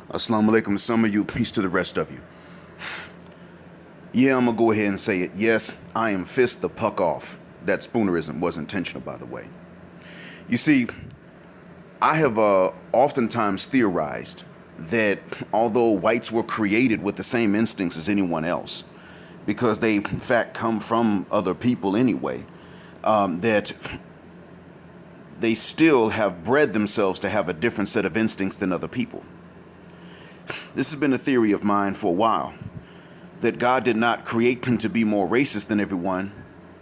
Assalamu alaikum to some of you, peace to the rest of you. Yeah, I'm gonna go ahead and say it. Yes, I am fist the puck off. That spoonerism was intentional, by the way. You see, I have oftentimes theorized that although whites were created with the same instincts as anyone else, because they in fact come from other people anyway, that they still have bred themselves to have a different set of instincts than other people. This has been a theory of mine for a while, that God did not create them to be more racist than everyone.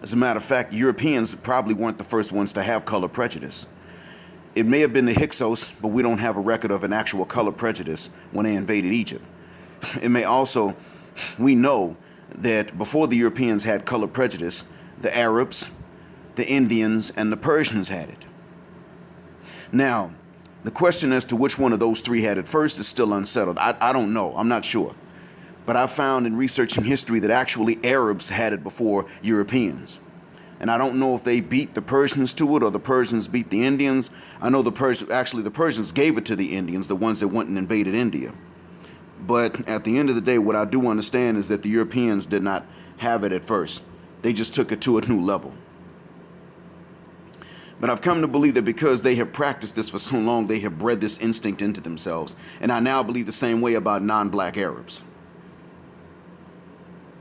As a matter of fact, Europeans probably weren't the first ones to have color prejudice. It may have been the Hyksos, but we don't have a record of an actual color prejudice when they invaded Egypt. It may also, we know that before the Europeans had color prejudice, the Arabs, the Indians, and the Persians had it. Now, the question as to which one of those three had it first is still unsettled. I don't know. I'm not sure. But I found in researching history that actually Arabs had it before Europeans. And I don't know if they beat the Persians to it or the Persians beat the Indians. I know the Persians gave it to the Indians, the ones that went and invaded India. But at the end of the day, what I do understand is that the Europeans did not have it at first. They just took it to a new level. But I've come to believe that because they have practiced this for so long, they have bred this instinct into themselves. And I now believe the same way about non-black Arabs,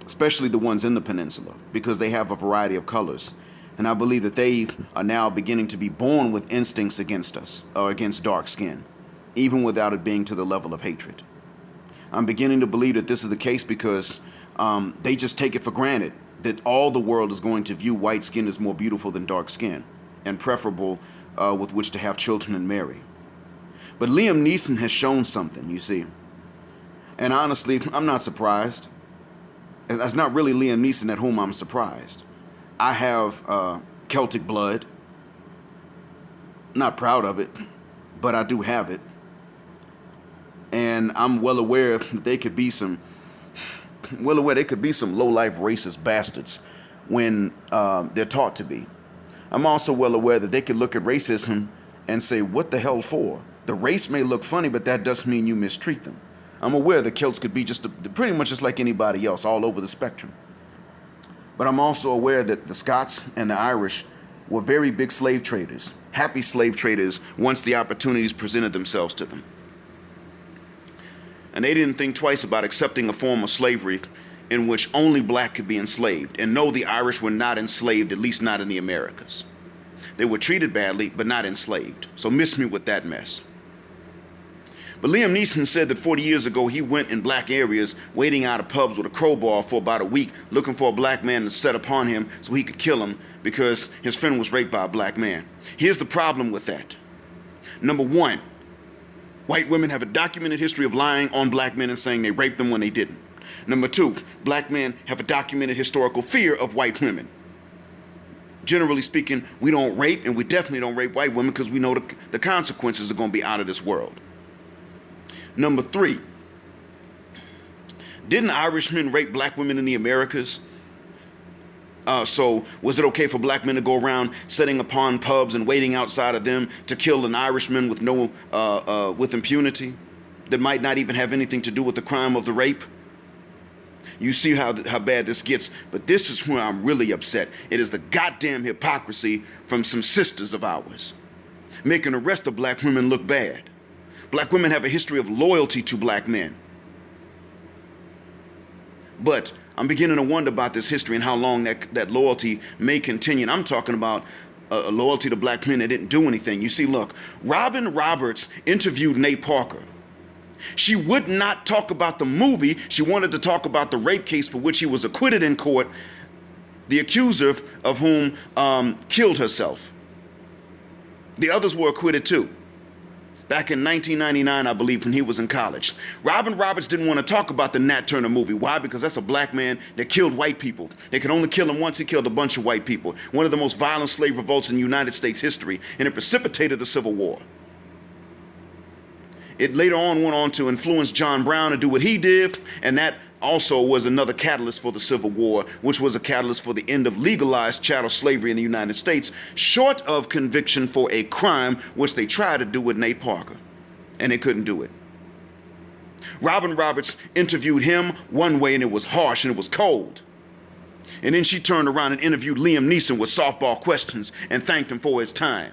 especially the ones in the peninsula, because they have a variety of colors. And I believe that they are now beginning to be born with instincts against us, or against dark skin, even without it being to the level of hatred. I'm beginning to believe that this is the case because they just take it for granted that all the world is going to view white skin as more beautiful than dark skin, and preferable with which to have children and marry. But Liam Neeson has shown something, you see. And honestly, I'm not surprised. It's not really Liam Neeson at whom I'm surprised. I have Celtic blood. Not proud of it, but I do have it. And I'm well aware that there could be some low-life racist bastards when they're taught to be. I'm also well aware that they could look at racism and say, what the hell for? The race may look funny, but that doesn't mean you mistreat them. I'm aware that Celts could be pretty much just like anybody else all over the spectrum. But I'm also aware that the Scots and the Irish were very big slave traders, happy slave traders once the opportunities presented themselves to them. And they didn't think twice about accepting a form of slavery in which only black could be enslaved. And no, the Irish were not enslaved, at least not in the Americas. They were treated badly, but not enslaved. So miss me with that mess. But Liam Neeson said that 40 years ago, he went in black areas, waiting out of pubs with a crowbar for about a week, looking for a black man to set upon him so he could kill him because his friend was raped by a black man. Here's the problem with that. Number one, white women have a documented history of lying on black men and saying they raped them when they didn't. Number two, black men have a documented historical fear of white women. Generally speaking, we don't rape, and we definitely don't rape white women because we know the consequences are going to be out of this world. Number three, didn't Irishmen rape black women in the Americas? So was it okay for black men to go around setting upon pubs and waiting outside of them to kill an Irishman with impunity that might not even have anything to do with the crime of the rape? You see how bad this gets, but this is where I'm really upset. It is the goddamn hypocrisy from some sisters of ours, making the rest of black women look bad. Black women have a history of loyalty to black men. But I'm beginning to wonder about this history and how long that loyalty may continue. And I'm talking about a loyalty to black men that didn't do anything. You see, look, Robin Roberts interviewed Nate Parker. She would not talk about the movie. She wanted to talk about the rape case for which he was acquitted in court, the accuser of whom killed herself. The others were acquitted too. Back in 1999, I believe, when he was in college. Robin Roberts didn't want to talk about the Nat Turner movie. Why? Because that's a black man that killed white people. They could only kill him once. He killed a bunch of white people. One of the most violent slave revolts in United States history, and it precipitated the Civil War. It later on went on to influence John Brown to do what he did, and that also was another catalyst for the Civil War, which was a catalyst for the end of legalized chattel slavery in the United States, short of conviction for a crime, which they tried to do with Nate Parker, and they couldn't do it. Robin Roberts interviewed him one way and it was harsh and it was cold. And then she turned around and interviewed Liam Neeson with softball questions and thanked him for his time.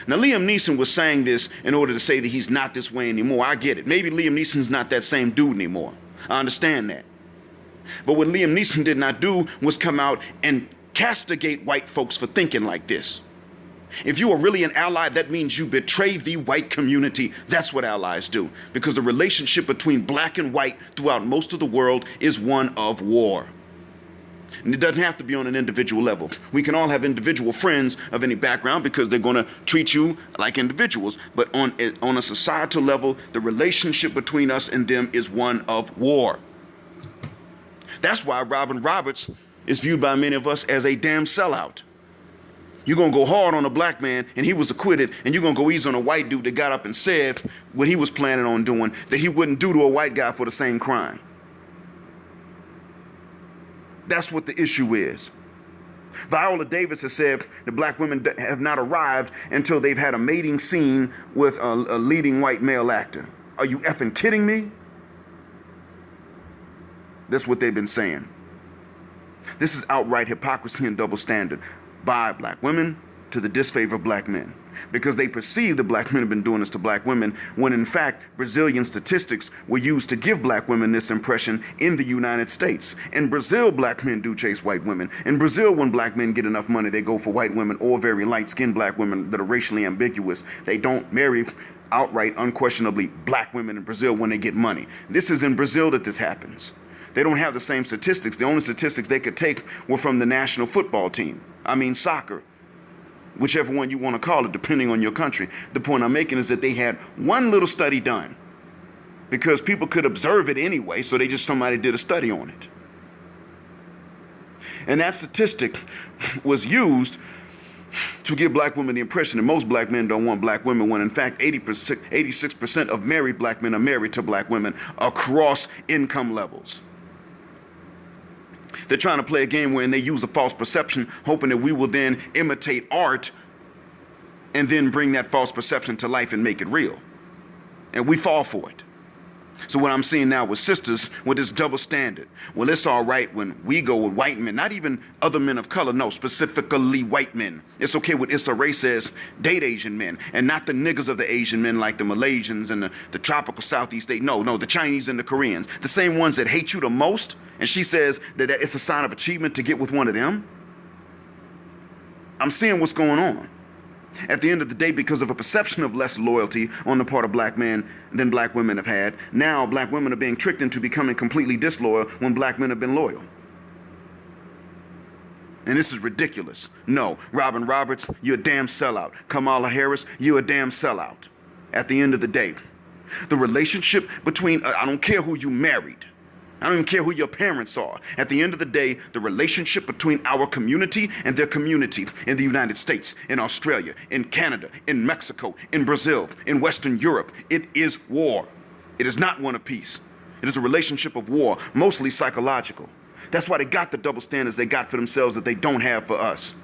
Now, Liam Neeson was saying this in order to say that he's not this way anymore. I get it. Maybe Liam Neeson's not that same dude anymore. I understand that. But what Liam Neeson did not do was come out and castigate white folks for thinking like this. If you are really an ally, that means you betray the white community. That's what allies do. Because the relationship between black and white throughout most of the world is one of war. And it doesn't have to be on an individual level. We can all have individual friends of any background because they're going to treat you like individuals. But on a societal level, the relationship between us and them is one of war. That's why Robin Roberts is viewed by many of us as a damn sellout. You're going to go hard on a black man and he was acquitted, and you're going to go easy on a white dude that got up and said what he was planning on doing that he wouldn't do to a white guy for the same crime. That's what the issue is. Viola Davis has said that black women have not arrived until they've had a mating scene with a leading white male actor. Are you effing kidding me? That's what they've been saying. This is outright hypocrisy and double standard by black women to the disfavor of black men, because they perceive that black men have been doing this to black women, when in fact Brazilian statistics were used to give black women this impression in the United States. In Brazil, black men do chase white women. In Brazil, when black men get enough money, they go for white women or very light-skinned black women that are racially ambiguous. They don't marry outright, unquestionably black women in Brazil when they get money. This is in Brazil that this happens. They don't have the same statistics. The only statistics they could take were from the national football team. I mean soccer, whichever one you want to call it, depending on your country. The point I'm making is that they had one little study done because people could observe it anyway, so somebody did a study on it. And that statistic was used to give black women the impression that most black men don't want black women, when in fact 86% of married black men are married to black women across income levels. They're trying to play a game wherein they use a false perception, hoping that we will then imitate art and then bring that false perception to life and make it real. And we fall for it. So what I'm seeing now with sisters with this double standard. Well, it's all right when we go with white men, not even other men of color, no, specifically white men. It's okay when Issa Rae says date Asian men, and not the niggas of the Asian men like the Malaysians and the tropical Southeast Asian. No, the Chinese and the Koreans. The same ones that hate you the most, and she says that it's a sign of achievement to get with one of them. I'm seeing what's going on. At the end of the day, because of a perception of less loyalty on the part of black men than black women have had, now black women are being tricked into becoming completely disloyal when black men have been loyal. And this is ridiculous. No, Robin Roberts, you're a damn sellout. Kamala Harris, you're a damn sellout. At the end of the day, the relationship between, I don't care who you married. I don't even care who your parents are. At the end of the day, the relationship between our community and their community in the United States, in Australia, in Canada, in Mexico, in Brazil, in Western Europe, it is war. It is not one of peace. It is a relationship of war, mostly psychological. That's why they got the double standards they got for themselves that they don't have for us.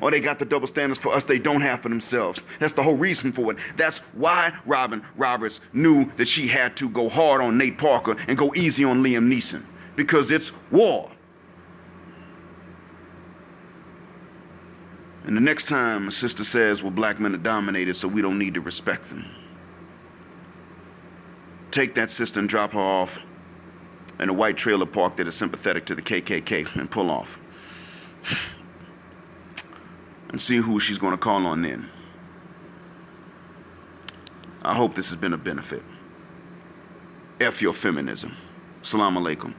Or they got the double standards for us they don't have for themselves. That's the whole reason for it. That's why Robin Roberts knew that she had to go hard on Nate Parker and go easy on Liam Neeson. Because it's war. And the next time a sister says, well, black men are dominated, so we don't need to respect them, take that sister and drop her off in a white trailer park that is sympathetic to the KKK and pull off. And see who she's going to call on then. I hope this has been a benefit. F your feminism. Assalamu alaikum.